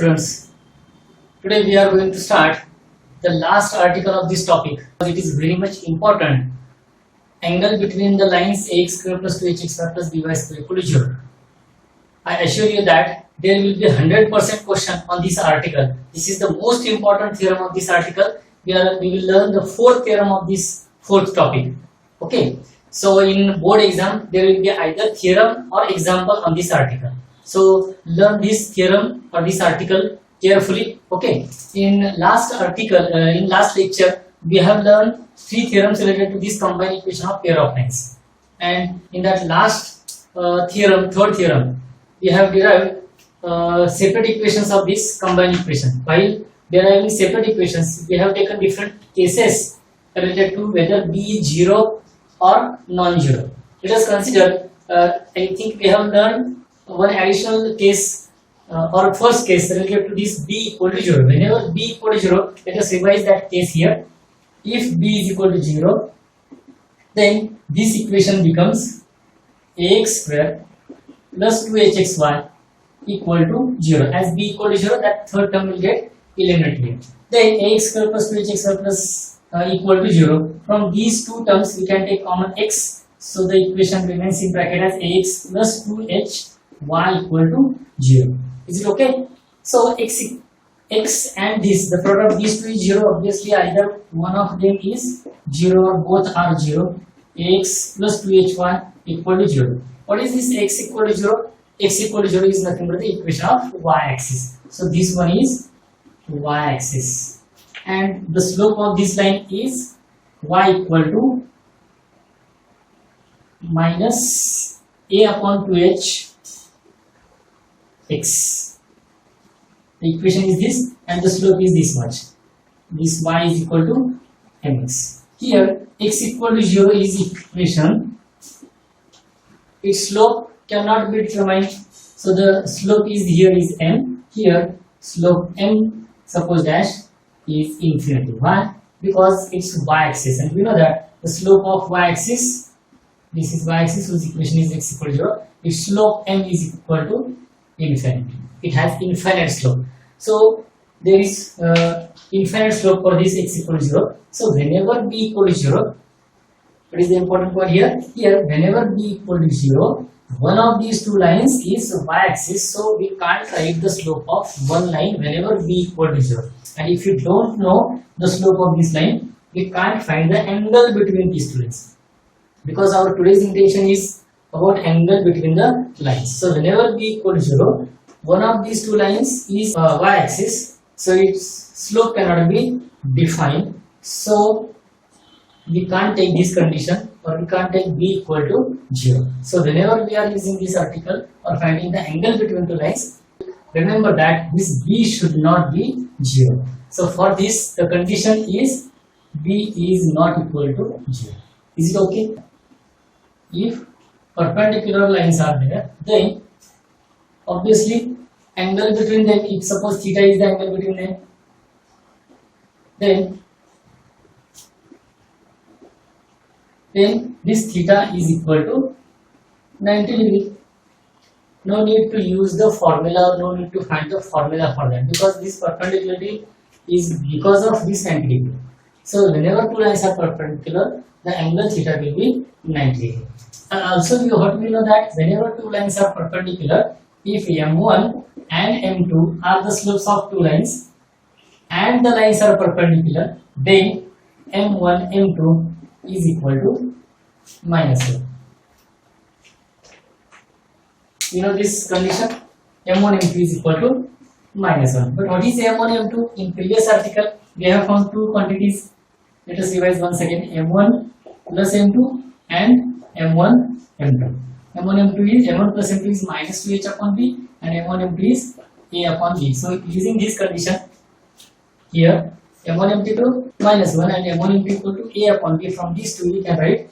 students, today we are going to start the last article of this topic. It is very much important. Angle between the lines ax square plus 2hx square plus by square equal to 0. I assure you that there will be 100% question on this article. This is the most important theorem of this article. We will learn the fourth theorem of this fourth topic. Okay. So in board exam there will be either theorem or example on this article. So learn this theorem or this article carefully. Okay. In last lecture we have learned three theorems related to this combined equation of pair of lines. And in that last theorem, third theorem, we have derived separate equations of this combined equation. While deriving separate equations, we have taken different cases related to whether b is 0 or non-zero. Let us consider, I think we have learned one additional case or first case related to this b equal to 0. Whenever b equal to 0, let us revise that case here. If b is equal to 0, then this equation becomes ax square plus 2hxy equal to 0. As b equal to 0, that third term will get eliminated. Then ax square plus 2hxy plus equal to 0. From these two terms, we can take common x. So the equation remains in bracket as ax plus 2hy equal to 0. Is it okay? So x and this, the product of these two is 0. Obviously, either one of them is 0 or both are 0. Ax plus 2hy equal to 0. What is this x equal to 0? X equal to 0 is nothing but the equation of y-axis. So this one is y-axis. And the slope of this line is y equal to minus a upon 2h x. The equation is this and the slope is this much. This y is equal to mx. Here x equal to 0 is equation. Its slope cannot be determined. So the slope is here is m. Here slope m suppose dash is infinity. Why? Because it's y-axis and we know that the slope of y-axis, this is y-axis whose equation is x equal to 0. Its slope m is equal to infinity. It has infinite slope. So there is infinite slope for this x equal to 0. So whenever b equal to 0, what is the important point here? Here whenever b equal to 0, one of these two lines is y-axis. So we can't write the slope of one line whenever b equal to 0. And if you don't know the slope of this line, we can't find the angle between these two lines. Because our today's intention is about angle between the lines. So whenever b equal to 0, one of these two lines is y-axis. So its slope cannot be defined. So we can't take this condition or we can't take b equal to 0. So whenever we are using this article or finding the angle between two lines, remember that this b should not be 0. So for this, the condition is b is not equal to 0. Is it okay? If perpendicular lines are there, then obviously angle between them, if suppose theta is the angle between them, then this theta is equal to 90 degree. No need to use the formula, no need to find the formula for that, because this perpendicularity is because of this 90 degree. So whenever two lines are perpendicular, the angle theta will be 90 degree. And also you have to know that whenever two lines are perpendicular, if m1 and m2 are the slopes of two lines and the lines are perpendicular, then m1 m2 is equal to minus 1. You know this condition, m1 m2 is equal to minus 1. But what is m1 m2? In previous article we have found two quantities. Let us revise once again. M1 plus m2 and m1 m2. m1 m2 is m1 plus m2 is minus 2h upon b and m1 m2 is a upon b. So using this condition here, m1 m2 to minus 1 and m1 m2 equal to a upon b. From these two we can write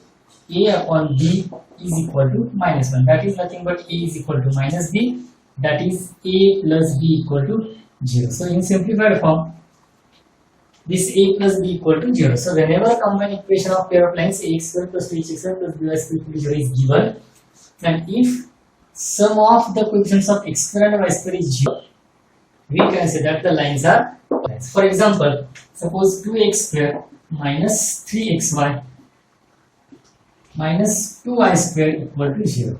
a upon b is equal to minus 1. That is nothing but a is equal to minus b. That is a plus b equal to 0. So in simplified form, this a plus b equal to 0. So whenever combined equation of pair of lines ax square plus 2hx square plus by square equal to 0 is given, and if sum of the coefficients of x square and y square is 0, we can say that the lines are lines. For example, suppose 2x square minus 3xy minus 2y square equal to 0.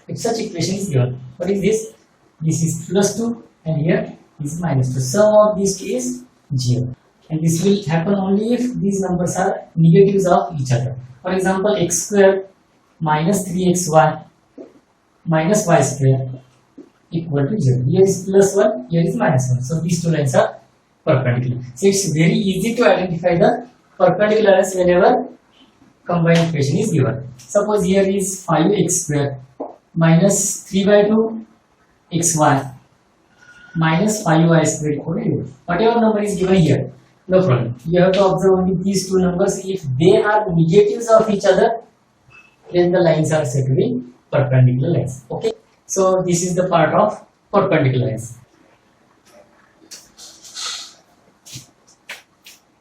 If such equation is given, what is this? This is plus 2 and here is minus 2. Sum of these two is 0. And this will happen only if these numbers are negatives of each other. For example, x square minus 3xy minus y square equal to 0. Here is plus 1, here is minus 1. So these two lines are perpendicular. So it's very easy to identify the perpendiculars whenever combined equation is given. Suppose here is 5x square minus 3 by 2 xy minus 5y square equal to 0. Whatever number is given here, no problem. You have to observe only these two numbers. If they are negatives of each other, then the lines are said to be perpendicular lines. Okay. So this is the part of perpendicular lines.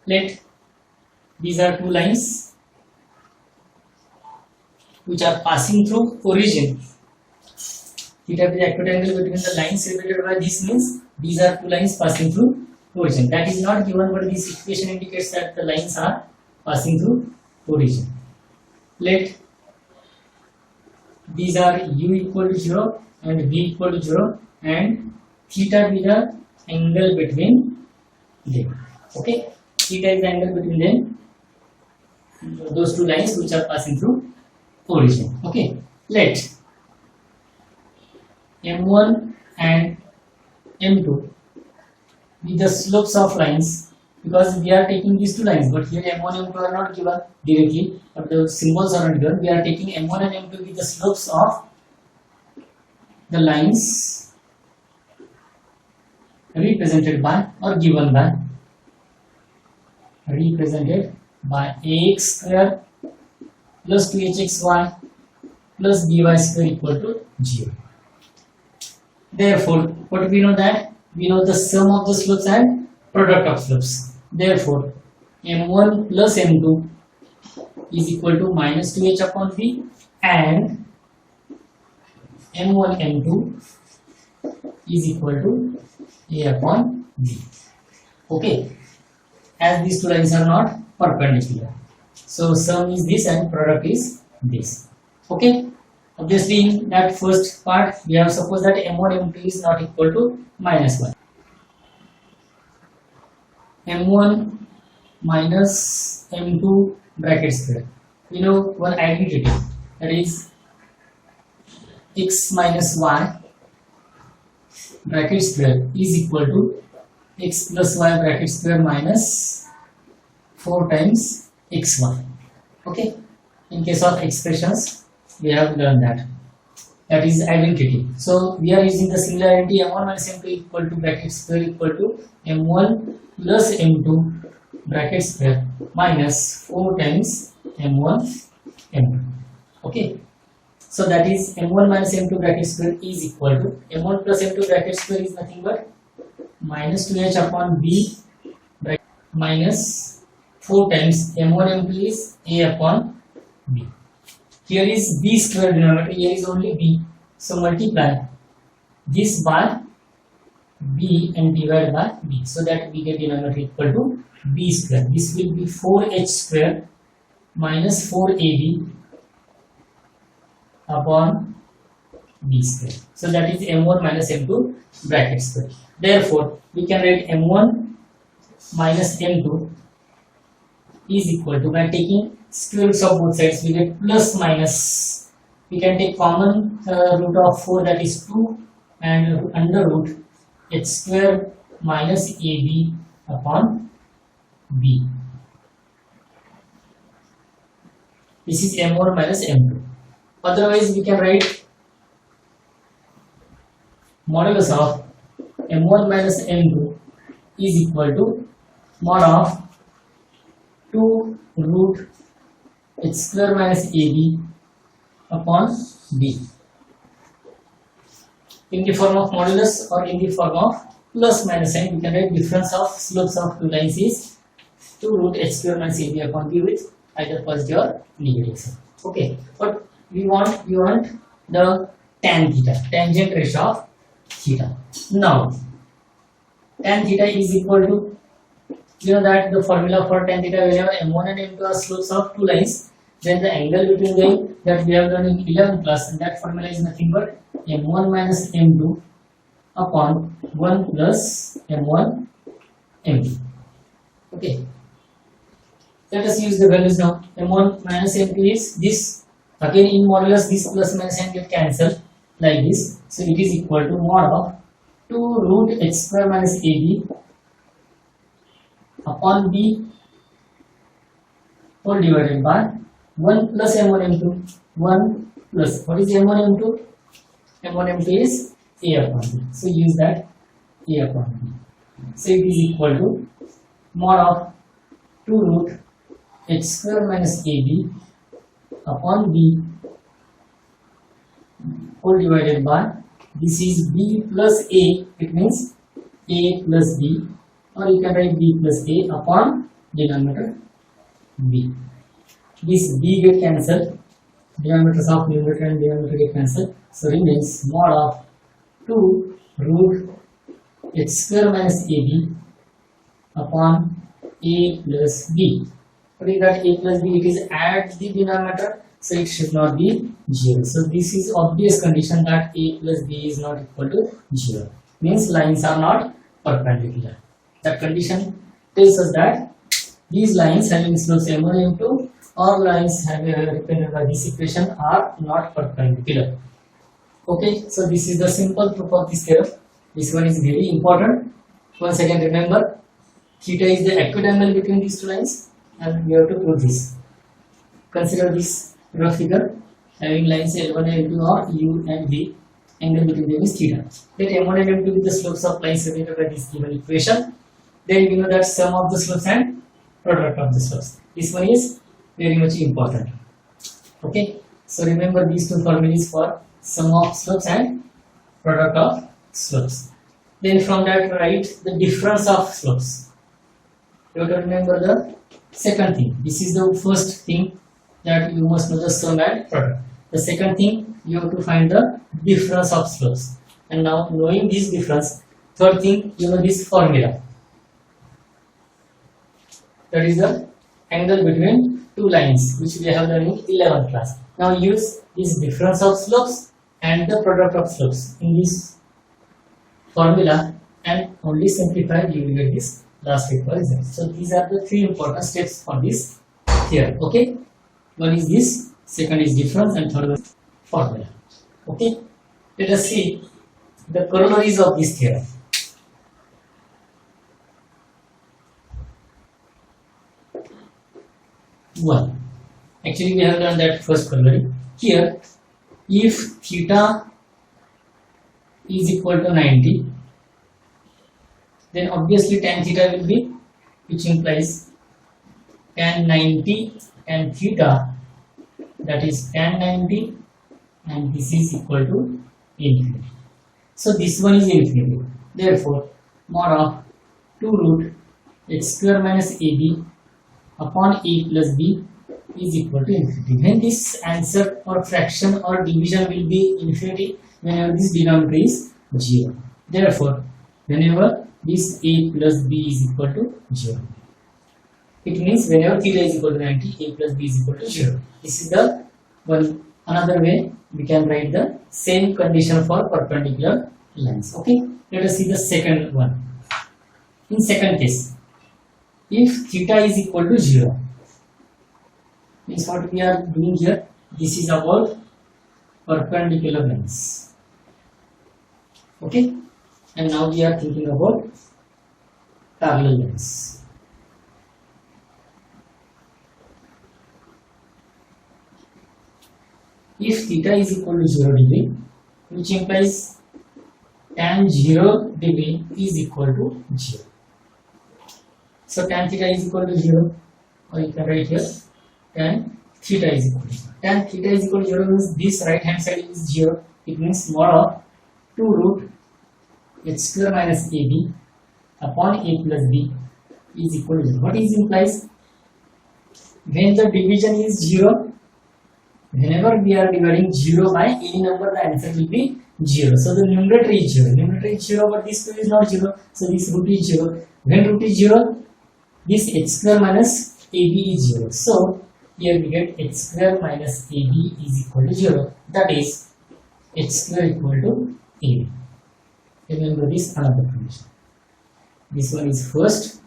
Let these are two lines which are passing through origin. Theta is the acute angle between the lines separated by this, means these are two lines passing through origin. That is not given, but this equation indicates that the lines are passing through origin. Let these are u equal to 0 and v equal to 0 and theta be the angle between them. Okay, theta is the angle between them, those two lines which are passing through origin. Okay, let m1 and m2 be the slopes of lines, because we are taking these two lines, but here m1 m2 are not given directly, but the symbols are not given. We are taking m1 and m2 be the slopes of the lines represented by or given by ax square plus 2hxy plus by square equal to 0. Therefore, what we know that? We know the sum of the slopes and product of slopes. Therefore, m1 plus m2 is equal to minus 2h upon v, and m1 m2 is equal to a upon v. Okay, as these two lines are not perpendicular, so sum is this and product is this. Okay, obviously in that first part we have supposed that m1 m2 is not equal to minus 1. m1 minus m2 bracket square, we know one identity, that is x minus y bracket square is equal to x plus y bracket square minus 4 times xy. Okay, in case of expressions we have learned that is identity. So we are using the similarity m1 minus m2 equal to bracket square equal to m1 plus m2 bracket square minus 4 times m1 m2. Okay, so that is m1 minus m2 bracket square is equal to m1 plus m2 bracket square is nothing but minus 2h upon b bracket minus 4 times m1 m2 is a upon b. Here is b square denominator, here is only b, so multiply this by b and divide by b, so that we get denominator equal to b square. This will be 4h square minus 4ab upon b square. So that is m1 minus m2 bracket square. Therefore, we can write m1 minus m2 is equal to, by taking square roots of both sides, we get plus minus. We can take common root of 4, that is 2, and under root h square minus ab upon b. This is m1 minus m2. Otherwise, we can write modulus of m1 minus m2 is equal to mod of 2 root h square minus ab upon b, in the form of modulus or in the form of plus minus sign. We can write difference of slopes of two lines is 2 root h square minus ab upon b with either positive or negative sign. Okay, but we want the tan theta, tangent ratio of theta. Now tan theta is equal to, you know that the formula for tan theta, whenever m1 and m2 are slopes of two lines, then the angle between them that we have done in 11 class, and that formula is nothing but m1 minus m2 upon 1 plus m1 m2. Okay, let us use the values now. M1 minus m2 is this, again in modulus this plus minus n get cancelled like this, so it is equal to mod of 2 root h square minus ab upon b whole divided by 1 plus m1 m2. 1 plus, what is m1 m2? m1 m2 is a upon b, so use that a upon b, so it is equal to mod of 2 root h square minus ab upon b whole divided by, this is b plus a, it means a plus b, or you can write b plus a upon denominator b. This b get cancelled, denominators of numerator and denominator get cancelled, so remains mod of 2 root h square minus ab upon a plus b. What is that? A plus b, it is at the denominator, so it should not be 0. So this is obvious condition that a plus b is not equal to 0, means lines are not perpendicular. That condition tells us that these lines having slopes m1 m2 or lines having represented by this equation are not perpendicular. Okay, so this is the simple proof of this theorem. This one is very important. Once again remember, theta is the acute angle between these two lines, and we have to prove this. Consider this rough figure having lines L1 and L2 or U and V. Angle between them is theta. Let M1 and M2 be the slopes of lines represented by this given equation. Then we know that sum of the slopes and product of the slopes. This one is very much important. Okay, so remember these two formulas for sum of slopes and product of slopes. Then from that write the difference of slopes. You have to remember the second thing. This is the first thing that you must know, the sum and product. The second thing, you have to find the difference of slopes. And now knowing this difference, third thing, you know this formula. That is the angle between two lines, which we have done in 11th class. Now use this difference of slopes and the product of slopes in this formula, and only simplify, you will get this last required result. So these are the three important steps for this theorem. Okay, one is this, second is difference, and third is formula. Okay, let us see the corollaries of this theorem. One, actually we have done that first corollary. Here, if theta is equal to 90, then obviously tan theta will be, which implies tan 90 and theta, that is tan 90, and this is equal to infinity. So this one is infinity. Therefore, mod of 2 root h square minus ab upon a plus b is equal to infinity. When this answer or fraction or division will be infinity, whenever this denominator is 0. Therefore, whenever this a plus b is equal to 0, it means whenever theta is equal to 90, a plus b is equal to 0. This is the one. Another way we can write the same condition for perpendicular lines. Okay, let us see the second one. In second case, if theta is equal to 0, means what we are doing here, this is about perpendicular lines. Okay, and now we are thinking about parallel lines. If theta is equal to 0 degree, which implies tan 0 degree is equal to 0. So tan theta is equal to 0, or you can write here tan theta is equal to 0. Tan theta is equal to 0 means this right hand side is 0. It means mod of 2 root h square minus ab upon a plus b is equal to 0. What is implies? When the division is 0, whenever we are dividing 0 by any number, the answer will be 0. So the numerator is 0. Numerator is 0, but this 2 is not 0. So this root is 0. When root is 0, this h square minus ab is 0. So here we get h square minus ab is equal to 0. That is h square equal to ab. Remember this another condition. This one is first,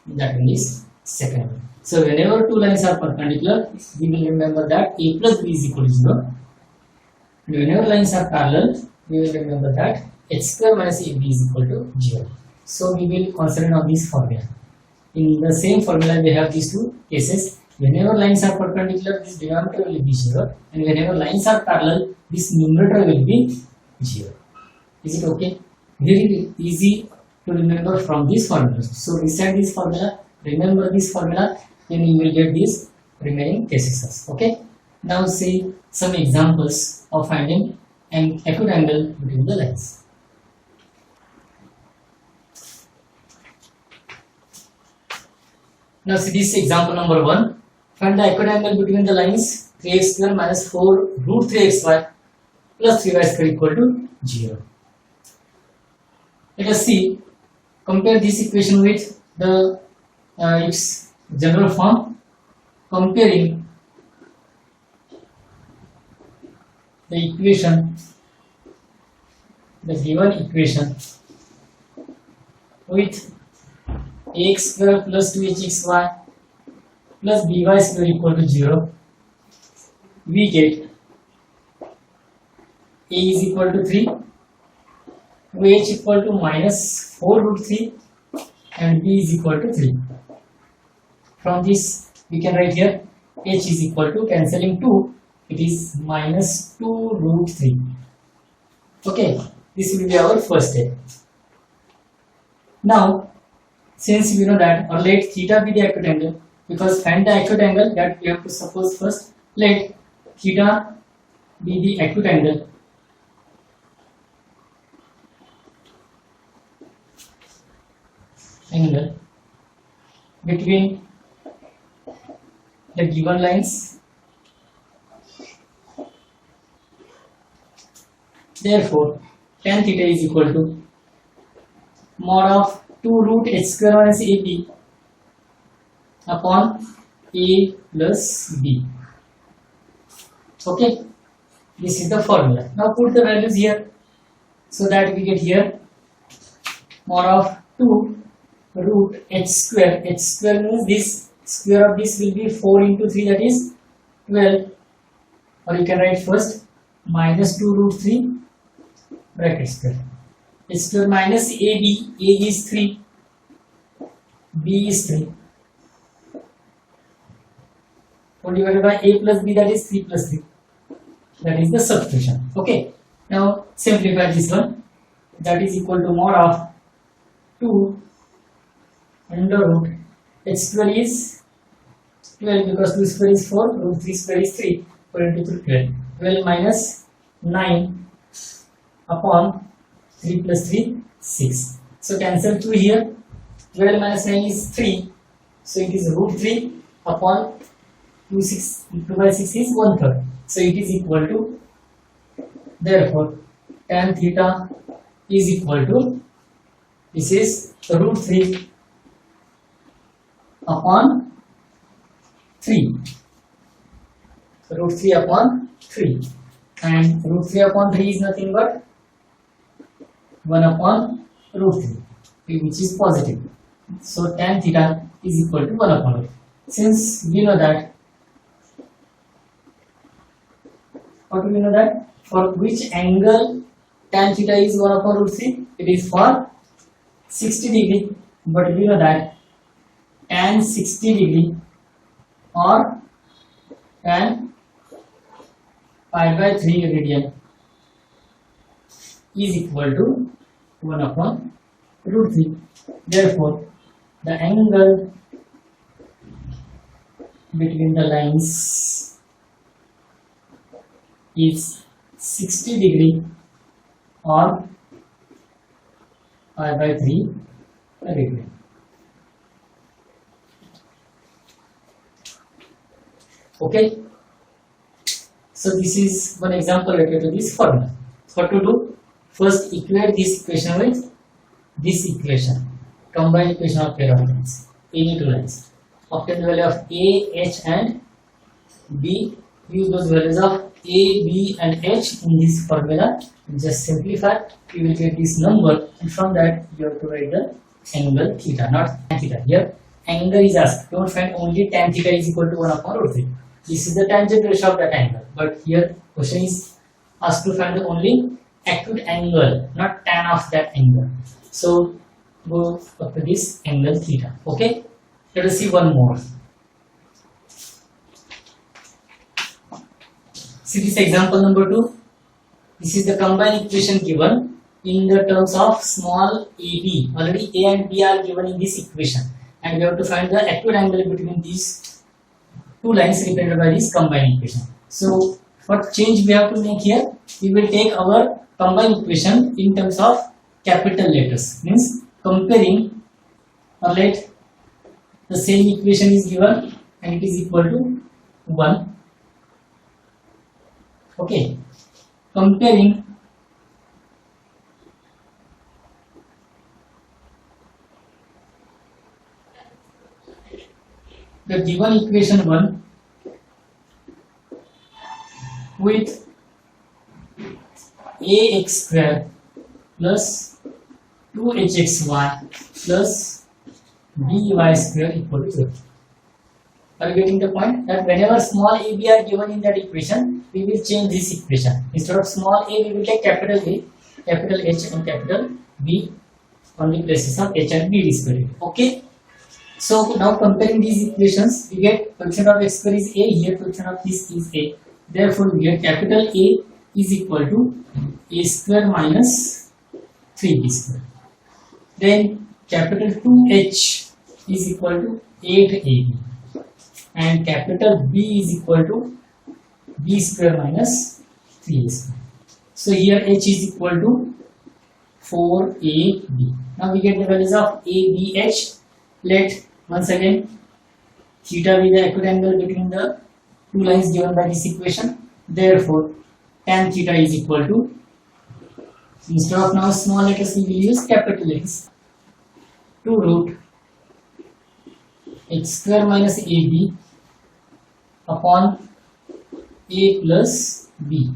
that one is second one. So whenever two lines are perpendicular, we will remember that a plus b is equal to 0. And whenever lines are parallel, we will remember that h square minus ab is equal to 0. So we will concentrate on this formula. In the same formula, we have these two cases. Whenever lines are perpendicular, this denominator will be 0, and whenever lines are parallel, this numerator will be 0. Is it okay? Very easy to remember from this formula. So recite this formula, remember this formula, then you will get these remaining cases. Okay. Now see some examples of finding an acute angle between the lines. Now see this example number 1. Find the acute angle between the lines 3x square minus 4 root 3xy plus 3y square equal to 0. Let us see, compare this equation with the its general form, comparing the equation, the given equation with ax square plus 2hxy plus by square equal to 0, we get a is equal to 3, h equal to minus 4 root 3 and b is equal to 3. From this we can write here h is equal to, cancelling 2, it is minus 2 root 3. Okay, this will be our first step. Now, since we know that, or let theta be the acute angle, because find the acute angle, that we have to suppose first, let theta be the acute angle. Angle between the given lines. Therefore, tan theta is equal to mod of 2 root h square minus ab upon a plus b. Okay, this is the formula. Now put the values here so that we get here mod of 2 root h square. H square means this square of this will be 4 into 3, that is 12, or you can write first minus 2 root 3 bracket square. H square minus ab, a is 3, b is 3, divided by a plus b, that is 3 plus 3. That is the substitution. Okay. Now simplify this one. That is equal to mod of 2 under root h square is 12, because 2 square is 4, root 3 square is 3, 4 into 3, 12 minus 9 upon 3 plus 3, 6. So cancel 2 here. 12 minus 9 is 3. So it is root 3 upon 2 by 6 is 1/3. So it is equal to, therefore tan theta is equal to, this is root 3 upon 3. Root 3 upon 3. And root 3 upon 3 is nothing but 1 upon root 3, which is positive. So tan theta is equal to 1 upon root. Since we know that, what do we know that? For which angle tan theta is 1 upon root 3? It is for 60 degree. But we know that tan 60 degree or tan pi by 3 radian is equal to 1 upon root 3. Therefore, the angle between the lines is 60 degree or pi by 3 radian. Okay. So this is one example related to this formula. What to do? First equate this equation with this equation, combined equation of pair of lines, any two lines. Obtain the value of A, H and B. Use those values of A, B and H in this formula. Just simplify, you will get this number, and from that you have to write the angle theta, not tan theta. Here angle is asked. Don't find only tan theta is equal to 1 upon root 3. This is the tangent ratio of that angle. But here question is asked to find the only acute angle, not tan of that angle. So go up to this angle theta. Okay. Let us see one more. See this example number 2. This is the combined equation given in the terms of small ab. Already A and B are given in this equation, and we have to find the acute angle between these two lines represented by this combined equation. So what change we have to make here? We will take our combined equation in terms of capital letters. Means comparing, or let the same equation is given and it is equal to 1. Okay, comparing the given equation 1 with ax square plus 2hxy plus by square equal to 0. Are you getting the point? That whenever small ab are given in that equation, we will change this equation. Instead of small a, we will take capital A, capital H and capital B on the places of H and B respectively. Okay. So now comparing these equations, we get coefficient of x square is A, here coefficient of this is A. Therefore we get capital A is equal to A square minus 3B square. Then capital 2H is equal to 8AB. And capital B is equal to B square minus 3A square. So here H is equal to 4AB. Now we get the values of A, B, H. Let once again theta be the acute angle between the two lines given by this equation. Therefore tan theta is equal to, instead of now small letters we will use capital letters, 2 root x square minus AB upon A plus B.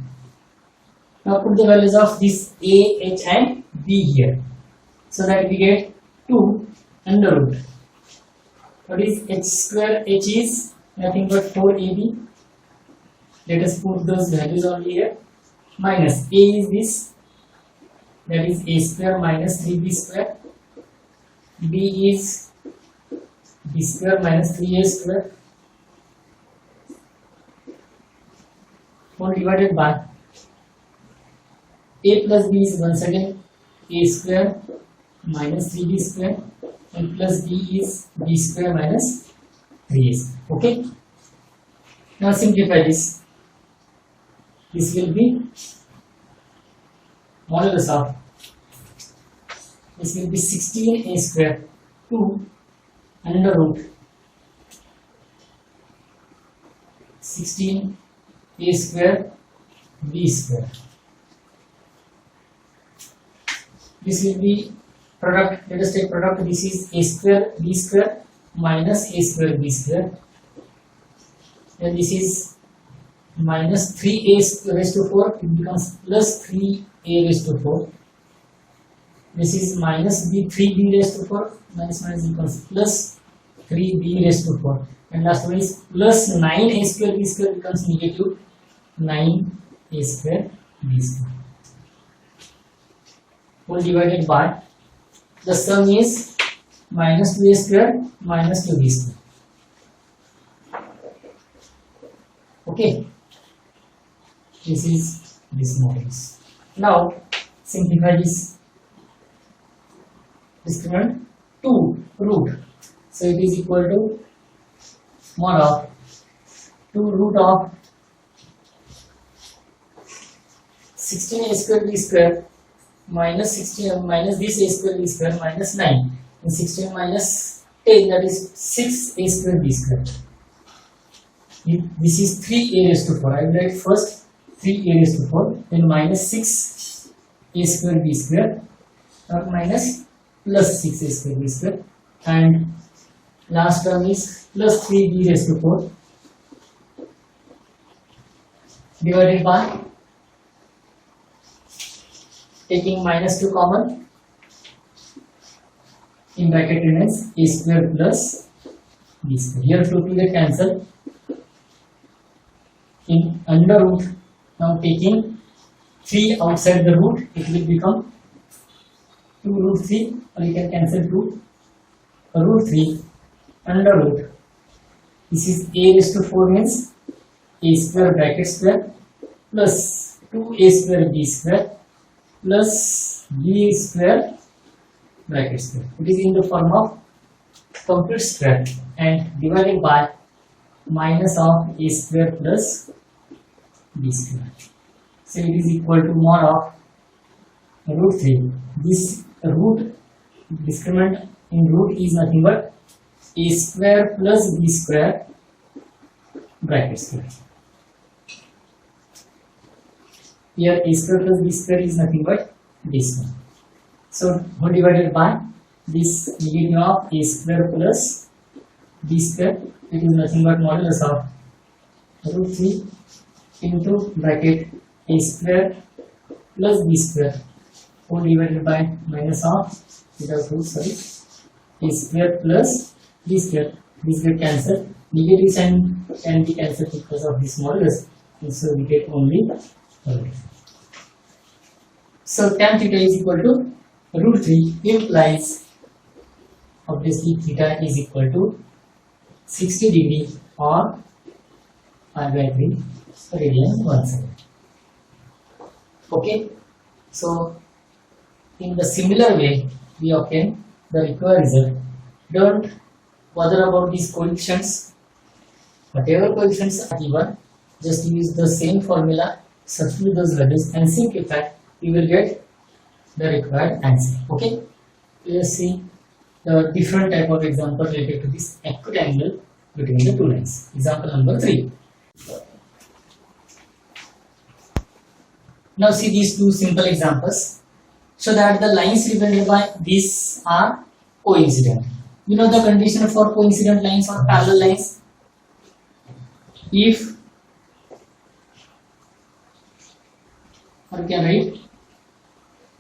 Now put the values of this A, H and B here, so that we get 2 under root. What is h square? H is nothing but 4AB. Let us put those values on here. Minus A is this, that is A square minus 3B square. B is B square minus 3A square. All divided by A plus B is once again A square minus 3B square, and plus B is B square minus 3A square. Okay. Now simplify this. This will be modulus of, this will be 16A square 2 under root 16A square B square. This will be product. Let us take product. This is A square B square minus A square B square. Then this is minus 3A raised to 4. It becomes plus 3A raised to 4. This is minus B 3B raised to 4. Minus minus becomes plus 3B raised to 4. And last one is plus 9A square B square becomes negative 9A square B square. Whole divided by, the sum is minus 2A square minus 2B square. Okay. This is this modulus. Now simplify this. Discriminant 2 root. So it is equal to mod of 2 root of 16A square B square minus 16 minus this A square B square minus 9, and 16 minus 10, that is 6A square B square. This is 3A raised to 4. I will write first 3A raised to 4, then minus 6 a square b square or minus plus 6a square b square, and last term is plus 3b raised to 4 divided by taking minus 2 common, in bracket remains a square plus b square. Here 2 get cancelled. In under root, now taking 3 outside the root, it will become 2 root 3, or you can cancel 2 root 3 under root. This is a raised to 4 means a square bracket square plus 2a square b square plus b square bracket square. It is in the form of complete square and divided by minus of a square plus b square. So it is equal to mod of root 3. This root discriminant in root is nothing but a square plus b square bracket square. Here a square plus b square is nothing but this one. So whole divided by this negative of a square plus b square, it is nothing but modulus of root 3 into bracket a square plus b square whole divided by minus of without root, sorry, a square plus b square. This get cancelled, negatives and can be cancelled because of this modulus, and so we get only root. So tan theta is equal to root 3 implies obviously theta is equal to 60 degree or pi by 3 radian 1 second. Okay, so in the similar way we obtain the required result. Don't bother about these coefficients. Whatever coefficients are given, just use the same formula, substitute those values and simplify. You will get the required answer. Okay, let's see the different type of example related to this acute angle between the two lines. Example number 3. Now see these two simple examples, so that the lines represented by these are coincident. You know the condition for coincident lines or parallel lines. If, or you can write,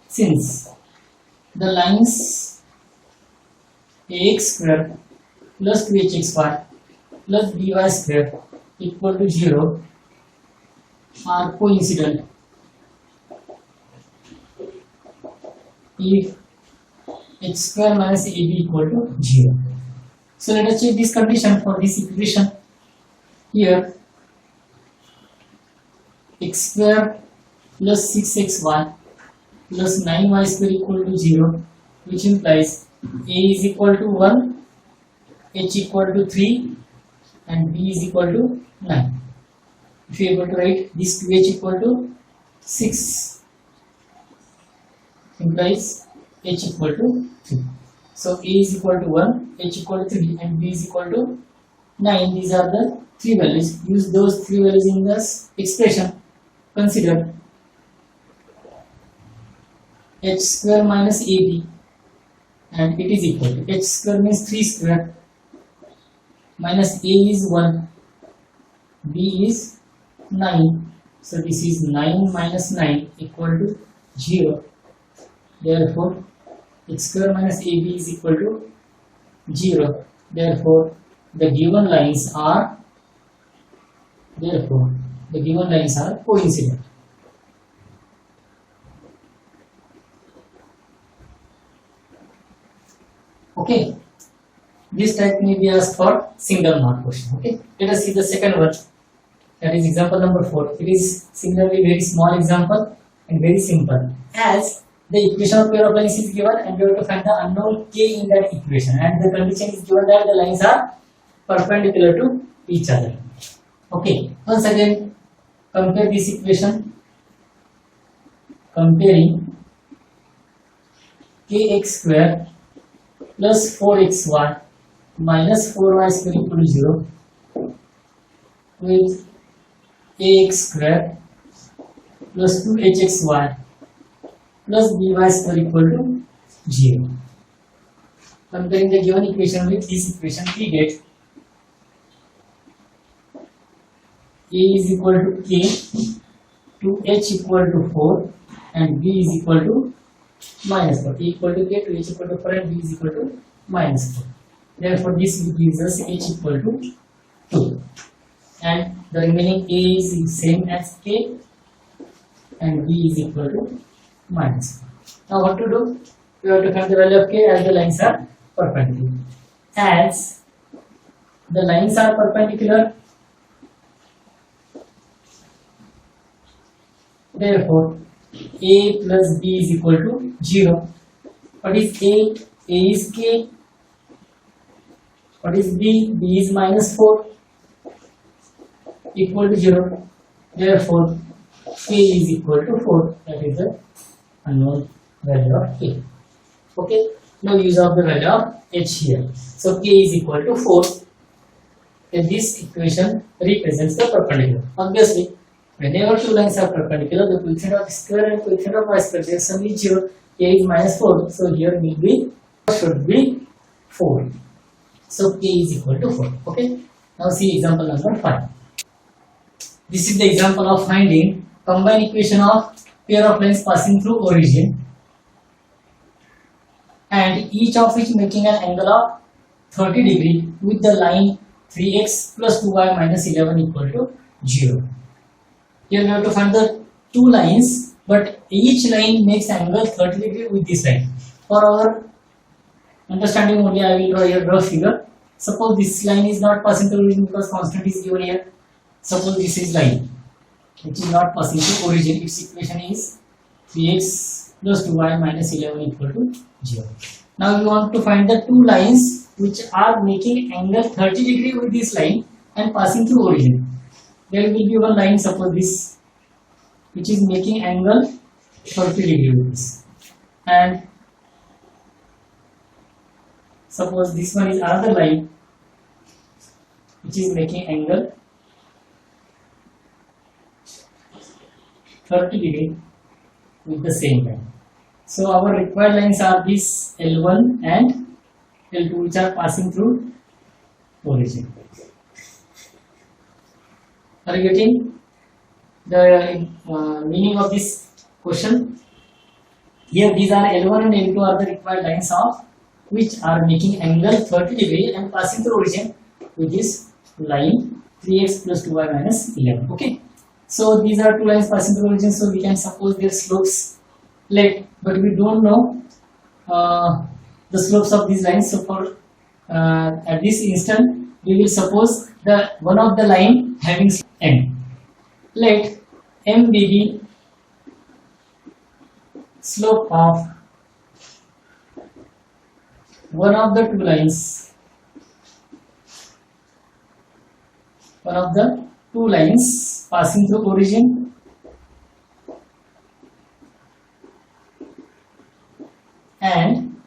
since the lines ax square plus 2hxy plus by square equal to 0 are coincident if x square minus ab equal to 0. So let us check this condition for this equation. Here x square plus 6xy plus 9y square equal to 0, which implies a is equal to 1, h equal to 3 and b is equal to 9. If you are able to write this 2h equal to 6 implies h equal to 3. So a is equal to 1, h equal to 3 and b is equal to 9. These are the three values. Use those three values in this expression. Consider h square minus ab and it is equal to h square means 3 square minus a is 1, b is 9. So this is 9 minus 9 equal to 0. Therefore x square minus ab is equal to 0. Therefore the given lines are coincident. Okay, this type may be asked for single mark question. Okay, let us see the second one, that is example number 4. It is similarly very small example and very simple. As the equation of pair of lines is given and we have to find the unknown k in that equation, and the condition is given that the lines are perpendicular to each other. Okay, once again compare this equation, comparing kx square plus 4xy minus 4y square equal to 0 with ax square plus 2hxy plus by square equal to 0. Comparing the given equation with this equation, we get a is equal to k, to h equal to 4, and b is equal to minus 4. A equal to k, to h equal to 4, and b is equal to minus 4. Therefore, this gives us h equal to 2, and the remaining a is same as k, and b is equal to minus 4. Now, what to do? We have to find the value of k as the lines are perpendicular. As the lines are perpendicular, therefore a plus b is equal to 0. What is a? A is k. What is b? B is minus 4 equal to 0. Therefore k is equal to 4. That is the unknown value of k. Okay. Now use of the value of h here. So k is equal to 4. And this equation represents the perpendicular. Obviously, whenever two lines are perpendicular, the coefficient of square and coefficient of y square, their sum is 0. K is minus 4. So here should be 4. So k is equal to 4. Okay. Now see example number 5. This is the example of finding combined equation of pair of lines passing through origin, and each of which making an angle of 30 degree with the line 3x plus 2y minus 11 equal to 0. Here we have to find the two lines, but each line makes angle 30 degree with this line. For our understanding only, I will draw here rough figure. Suppose this line is not passing through origin because constant is given here. Suppose this is line which is not passing through origin. Its equation is 3x plus 2y minus 11 equal to 0. Now we want to find the two lines which are making angle 30 degree with this line and passing through origin. There will be one line, suppose this, which is making angle 30 degree with this, and suppose this one is another line which is making angle 30 degree with the same line. So our required lines are this L1 and L2, which are passing through origin. Are you getting the meaning of this question? Here these are L1 and L2 are the required lines of which are making angle 30 degree and passing through origin with this line 3x plus 2y minus 11. Okay. So these are two lines passing through origin, so we can suppose their slopes let, but we don't know the slopes of these lines. So for at this instant, we will suppose the one of the line having m. Let m be the slope of one of the two lines. One of the two lines passing through origin and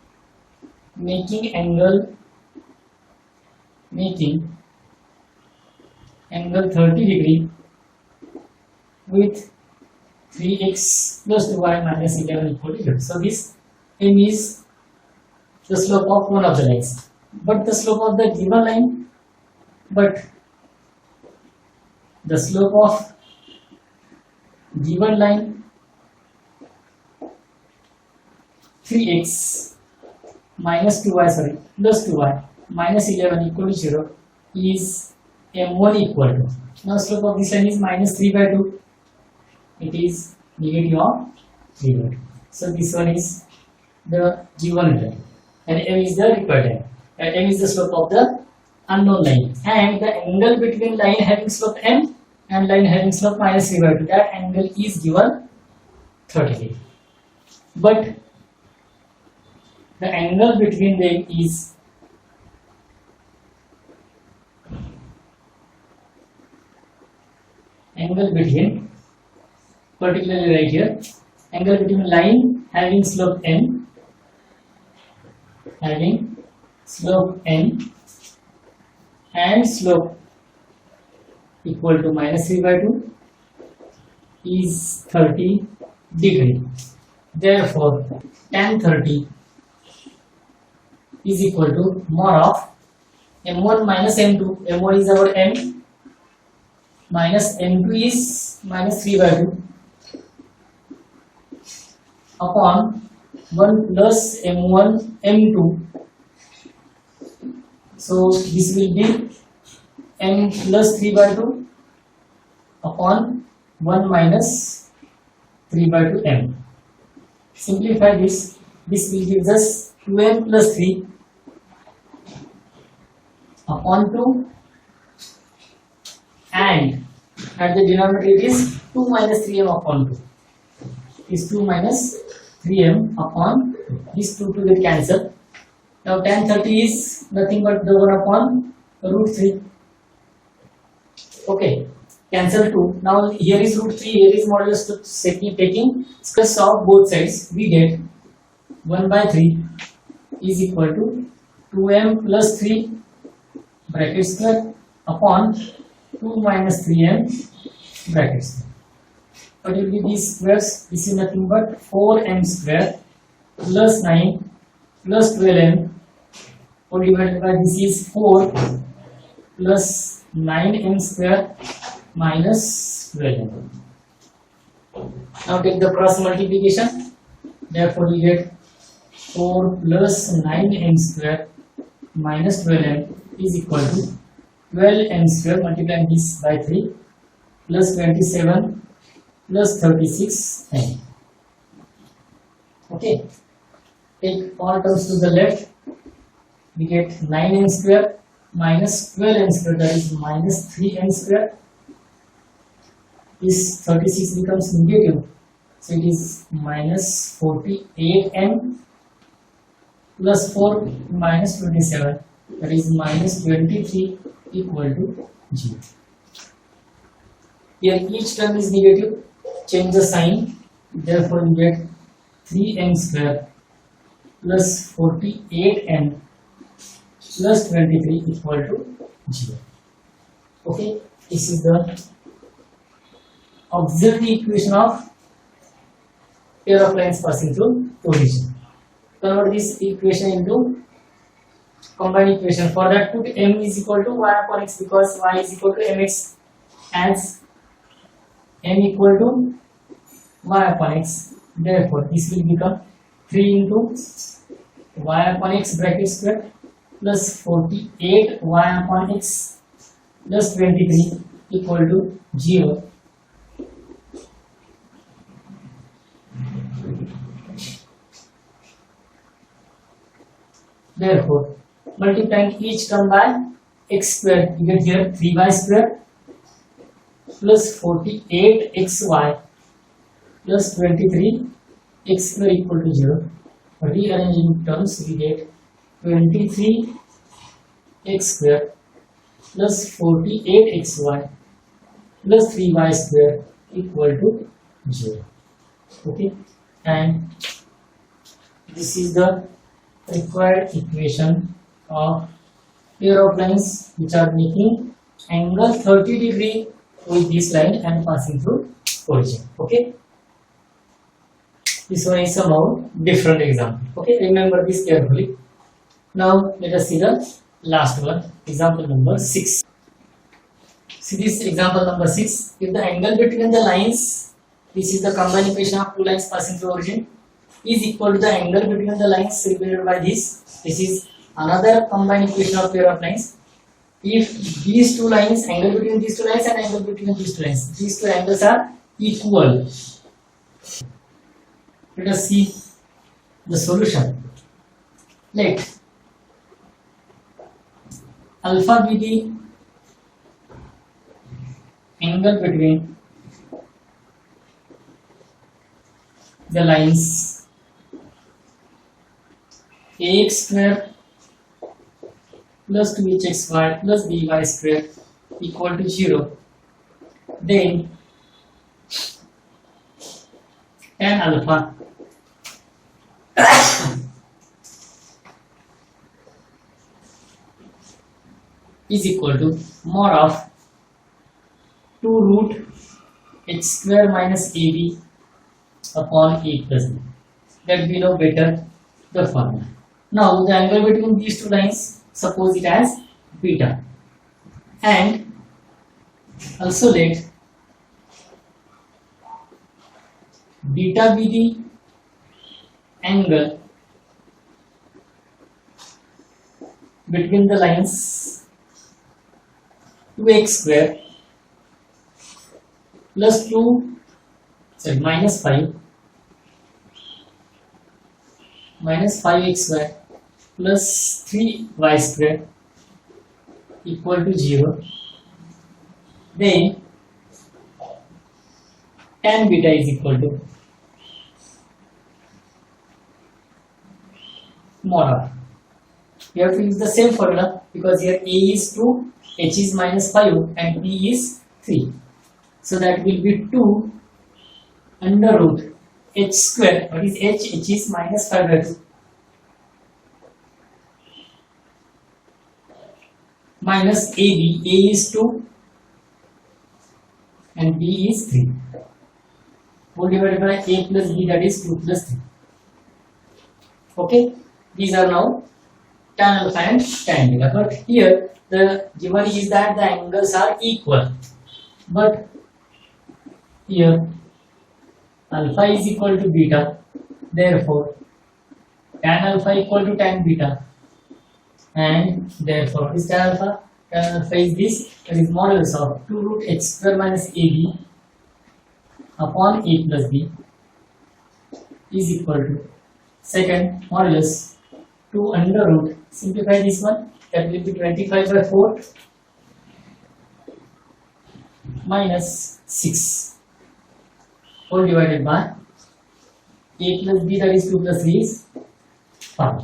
making angle 30 degree with 3x plus 2y minus 11 equal to 0. So this m is the slope of one of the lines, but the slope of the given line, but the slope of given line 3x minus 2y plus 2y minus 11 equal to 0 is m1 equal to, now slope of this line is minus 3 by 2, it is negative of 3 by 2. So this one is the given line and m is the required line, and m is the slope of the unknown line, and the angle between line having slope m and line having slope minus 3 by 2, that angle is given 30 degree, but the angle between them is particularly right here, angle between line having slope m and slope equal to minus 3 by 2 is 30 degree. Therefore, tan 30 is equal to mod of m1 minus m2. m1 is our m, minus m2 is minus 3 by 2 upon 1 plus m1 m2. So this will be m plus 3 by 2 upon 1 minus 3 by 2 m. Simplify this. This will give us 2m plus 3 upon 2, and at the denominator it is 2 minus 3m upon 2. Is 2 minus 3m upon these 2 to get cancelled. Now tan 30 is nothing but the 1 upon root 3. Okay, cancel 2. Now here is root 3, here is modulus 2. Taking square of both sides, we get 1 by 3 is equal to 2m plus 3 bracket square upon 2 minus 3m bracket square. What will be these squares? This is nothing but 4m square plus 9 plus 12m, or divided by this is 4 plus 9m square minus 12m. Now take the cross multiplication. Therefore we get 4 plus 9m square minus 12m is equal to 12m square, multiplying this by 3, plus 27 plus 36m. Okay, take all terms to the left. We get 9m square minus 12m square, that is minus 3m square. This 36 becomes negative, so it is minus 48m plus 4 minus 27, that is minus 23 equal to 0. Here each term is negative, change the sign. Therefore we get 3m square plus 48m plus 23 equal to 0. Okay, this is the auxiliary equation of pair of lines passing through origin. Convert this equation into combined equation. For that, put m is equal to y upon x, because y is equal to mx, as m equal to y upon x. Therefore this will become 3 into y upon x bracket square plus 48 y upon x plus 23 equal to 0. Therefore, multiplying each term by x square, you get here 3y square plus 48xy plus 23 x square equal to 0. Rearranging terms, we get 23x square plus 48xy plus 3y square equal to 0. Okay, and this is the required equation of pair of lines which are making angle 30 degree with this line and passing through origin. Okay, this one is somehow different example. Okay, remember this carefully. Now let us see the last one, example number 6. See this example number 6. If the angle between the lines, this is the combined equation of two lines passing through origin, is equal to the angle between the lines represented by this. This is another combined equation of pair of lines. If these two lines, angle between these two lines and angle between these two lines, these two angles are equal. Let us see the solution. Let alpha be the angle between the lines ax square plus 2hxy plus by square equal to 0. Then tan alpha is equal to mod of 2 root h square minus ab upon a plus b. that we know better the formula. Now the angle between these two lines, suppose it as beta, and also let beta be the angle between the lines 2x square plus 2 minus 5 minus 5x square plus 3y square equal to 0. Then tan beta is equal to mod of. We have to use the same formula because here a is 2, h is minus 5 and b is 3. So that will be 2 under root h square. What is h? H is minus 5 by 2 minus ab. A is 2 and b is 3. Whole divided by a plus b, that is 2 plus 3. Okay, these are now tan alpha and tan beta. But here the given is that the angles are equal. But here alpha is equal to beta, therefore tan alpha equal to tan beta, and therefore what is tan alpha? Tan alpha is this, that is modulus of 2 root h square minus ab upon a plus b is equal to second modulus 2 under root, simplify this one, that will be 25 by 4 minus 6 whole divided by a plus b, that is 2 plus 3 is 5.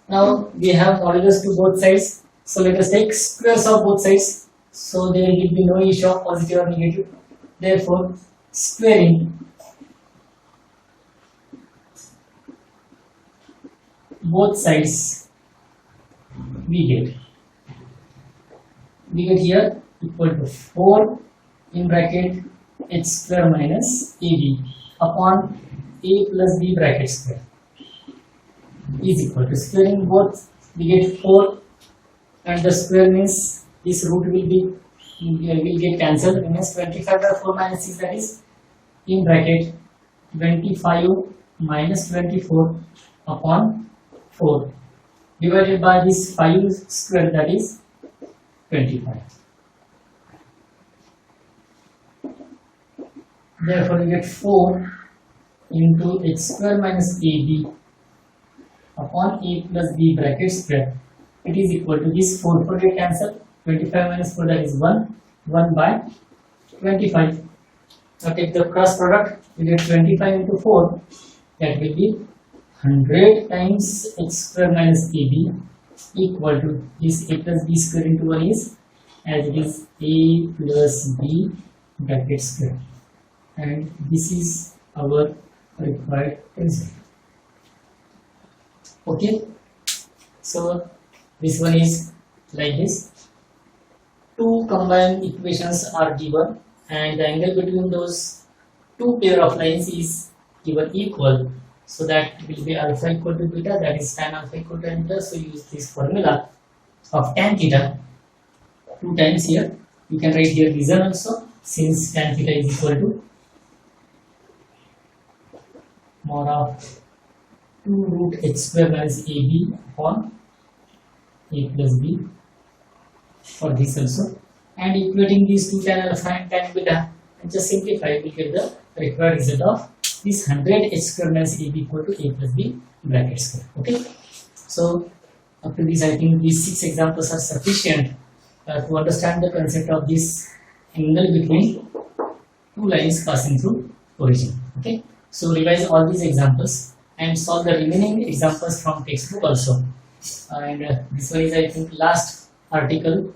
Now we have modulus to both sides, so let us take squares of both sides, so there will be no issue of positive or negative. Therefore squaring both sides we get here equal to 4 in bracket h square minus ab upon a plus b bracket square is equal to, squaring both we get 4 and the square means this root will get cancelled, means 25 by 4 minus 6, that is in bracket 25 minus 24 upon 4 divided by this 5 square, that is 25. Therefore we get 4 into h square minus ab upon a plus b bracket square, it is equal to this 4 get cancelled, 25 minus 4, that is 1 by 25. Now take the cross product, we get 25 into 4, that will be 100 times h square minus ab equal to this a plus b square into 1 is as it is a plus b bracket square, and this is our required result. Okay, so this one is like this. Two combined equations are given and the angle between those two pair of lines is given equal, so that will be alpha equal to beta, that is tan alpha equal to tan beta. So use this formula of tan theta 2 times here. You can write here reason also, since tan theta is equal to mod of 2 root h square minus ab upon a plus b for this also, and equating these two tan alpha and tan beta and just simplify, we get the required result of this 100 h square minus ab equal to a plus b bracket square. Okay, so up to this I think these 6 examples are sufficient to understand the concept of this angle between two lines passing through origin. Okay, so revise all these examples and solve the remaining examples from textbook also. And this one is I think last article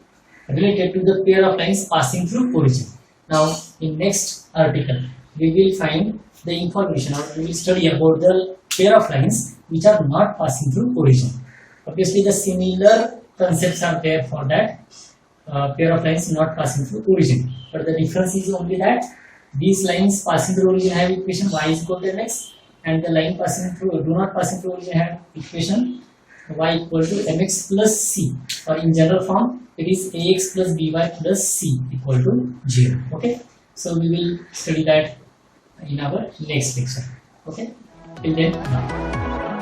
related to the pair of lines passing through origin. Now in next article we will find the information, or we will study about the pair of lines which are not passing through origin. Obviously the similar concepts are there for that pair of lines not passing through origin, but the difference is only that these lines passing through origin have equation y is equal to mx and the line passing through do not passing through origin have equation y equal to mx plus c, or in general form it is ax plus by plus c equal to 0. Okay, so we will study that in our next lecture. Okay, till then, bye.